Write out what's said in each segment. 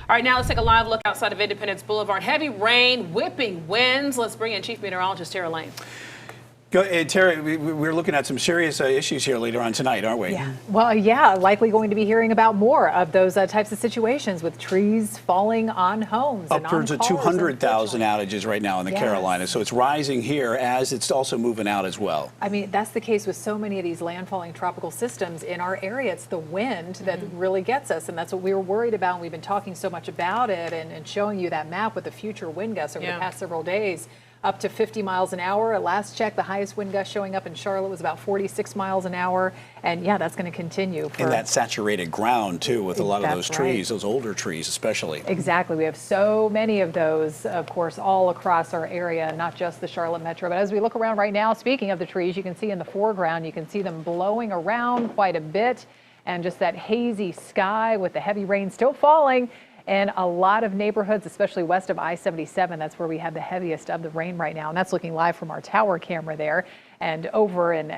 All right, now let's take a live look outside of Independence Boulevard. Heavy rain, whipping winds. Let's bring in Chief Meteorologist Tara Lane. Terry, we're looking at some serious issues here later on tonight, aren't we? Yeah. Well, yeah, likely going to be hearing about more of those types of situations with trees falling on homes. Upwards of 200,000 outages right now in the Carolinas. So it's rising here as it's also moving out as well. I mean, that's the case with so many of these landfalling tropical systems in our area. It's the wind that really gets us, and that's what we were worried about. And we've been talking so much about it and showing you that map with the future wind gusts over the past several days. Up to 50 miles an hour. At last check, the highest wind gust showing up in Charlotte was about 46 miles an hour. And yeah, that's going to continue. And that saturated ground, too, with a lot of those trees, those older trees especially. Exactly. We have so many of those, of course, all across our area, not just the Charlotte metro. But as we look around right now, speaking of the trees, you can see in the foreground, you can see them blowing around quite a bit. And just that hazy sky with the heavy rain still falling. And a lot of neighborhoods, especially west of I-77, that's where we have the heaviest of the rain right now. And that's looking live from our tower camera there and over in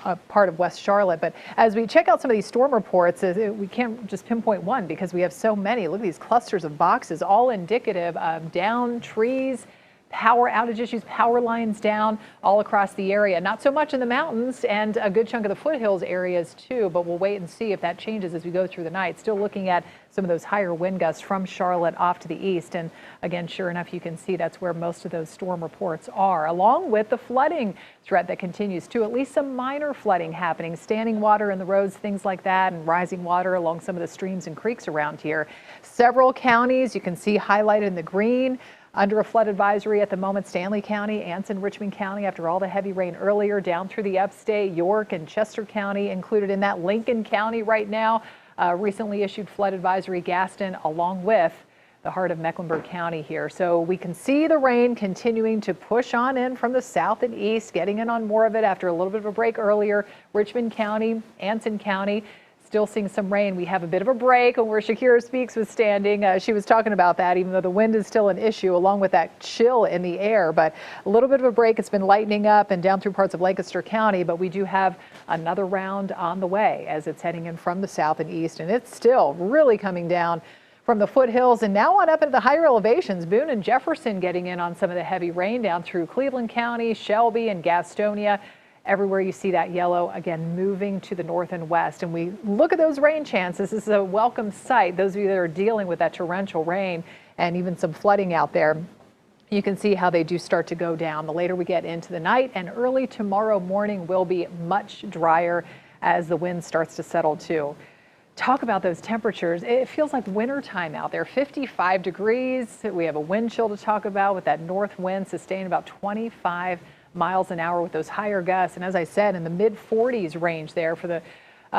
a part of West Charlotte. But as we check out some of these storm reports, we can't just pinpoint one because we have so many. Look at these clusters of boxes, all indicative of downed trees, power outage issues, power lines down all across the area. Not so much in the mountains and a good chunk of the foothills areas too, but we'll wait and see if that changes as we go through the night. Still looking at some of those higher wind gusts from Charlotte off to the east. And again, sure enough, you can see that's where most of those storm reports are, along with the flooding threat that continues too. At least some minor flooding happening, standing water in the roads, things like that, and rising water along some of the streams and creeks around here. Several counties you can see highlighted in the green. Under a flood advisory at the moment, Stanley County, Anson, Richmond County, after all the heavy rain earlier, down through the upstate, York and Chester County included in that. Lincoln County right now, recently issued flood advisory, Gaston, along with the heart of Mecklenburg County here. So we can see the rain continuing to push on in from the south and east, getting in on more of it after a little bit of a break earlier. Richmond County, Anson County. Still seeing some rain. We have a bit of a break where Shakira Speaks was standing. She was talking about that, even though the wind is still an issue, along with that chill in the air. But a little bit of a break. It's been lightening up and down through parts of Lancaster County, but we do have another round on the way as it's heading in from the south and east. And it's still really coming down from the foothills and now on up into the higher elevations. Boone and Jefferson getting in on some of the heavy rain down through Cleveland County, Shelby and Gastonia. Everywhere you see that yellow, again, moving to the north and west. And we look at those rain chances. This is a welcome sight. Those of you that are dealing with that torrential rain and even some flooding out there, you can see how they do start to go down. The later we get into the night and early tomorrow morning will be much drier as the wind starts to settle too. Talk about those temperatures. It feels like winter time out there, 55 degrees. We have a wind chill to talk about with that north wind sustained about 25 miles an hour with those higher gusts. And as I said, in the mid 40s range there for the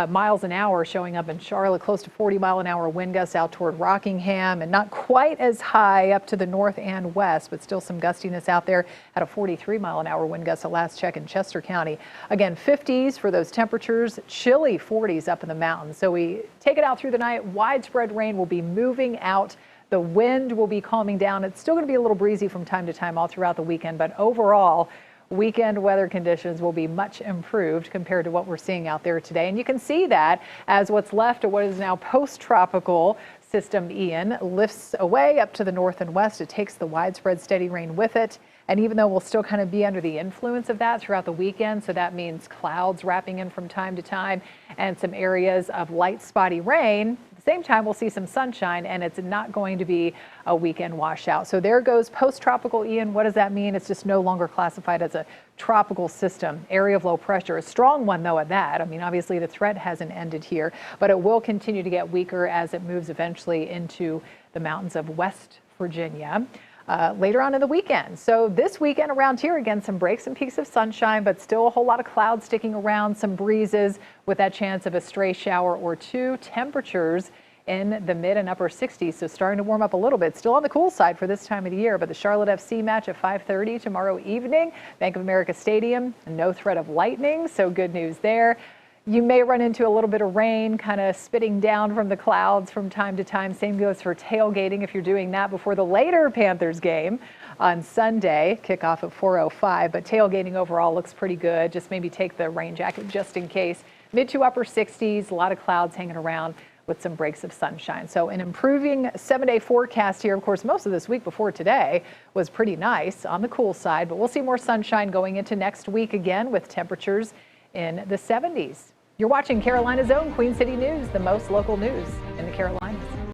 miles an hour showing up in Charlotte, close to 40 mile an hour wind gusts out toward Rockingham, and not quite as high up to the north and west, but still some gustiness out there at a 43 mile an hour wind gust at last check in Chester County. Again, 50s for those temperatures, chilly 40s up in the mountains. So we take it out through the night. Widespread rain will be moving out. The wind will be calming down. It's still going to be a little breezy from time to time all throughout the weekend, but overall, weekend weather conditions will be much improved compared to what we're seeing out there today. And you can see that as what's left of what is now post-tropical system Ian lifts away up to the north and west. It takes the widespread steady rain with it. And even though we'll still kind of be under the influence of that throughout the weekend, so that means clouds wrapping in from time to time and some areas of light spotty rain. Same time, we'll see some sunshine, and it's not going to be a weekend washout. So there goes post-tropical Ian. What does that mean? It's just no longer classified as a tropical system. Area of low pressure, a strong one though at that. I mean, obviously the threat hasn't ended here, but it will continue to get weaker as it moves eventually into the mountains of West Virginia. Later on in the weekend. So this weekend around here, again, some breaks and peaks of sunshine, but still a whole lot of clouds sticking around, some breezes with that chance of a stray shower or two. Temperatures in the mid and upper 60s, so starting to warm up a little bit. Still on the cool side for this time of the year, but the Charlotte FC match at 5:30 tomorrow evening, Bank of America Stadium, no threat of lightning, so good news there. You may run into a little bit of rain kind of spitting down from the clouds from time to time. Same goes for tailgating if you're doing that before the later Panthers game on Sunday, kickoff at 4:05. But tailgating overall looks pretty good. Just maybe take the rain jacket just in case. Mid to upper 60s, a lot of clouds hanging around. with some breaks of sunshine. So an improving 7-day forecast here. Of course, most of this week before today was pretty nice on the cool side, but we'll see more sunshine going into next week again with temperatures in the 70s. You're watching Carolina's own Queen City News, the most local news in the Carolinas.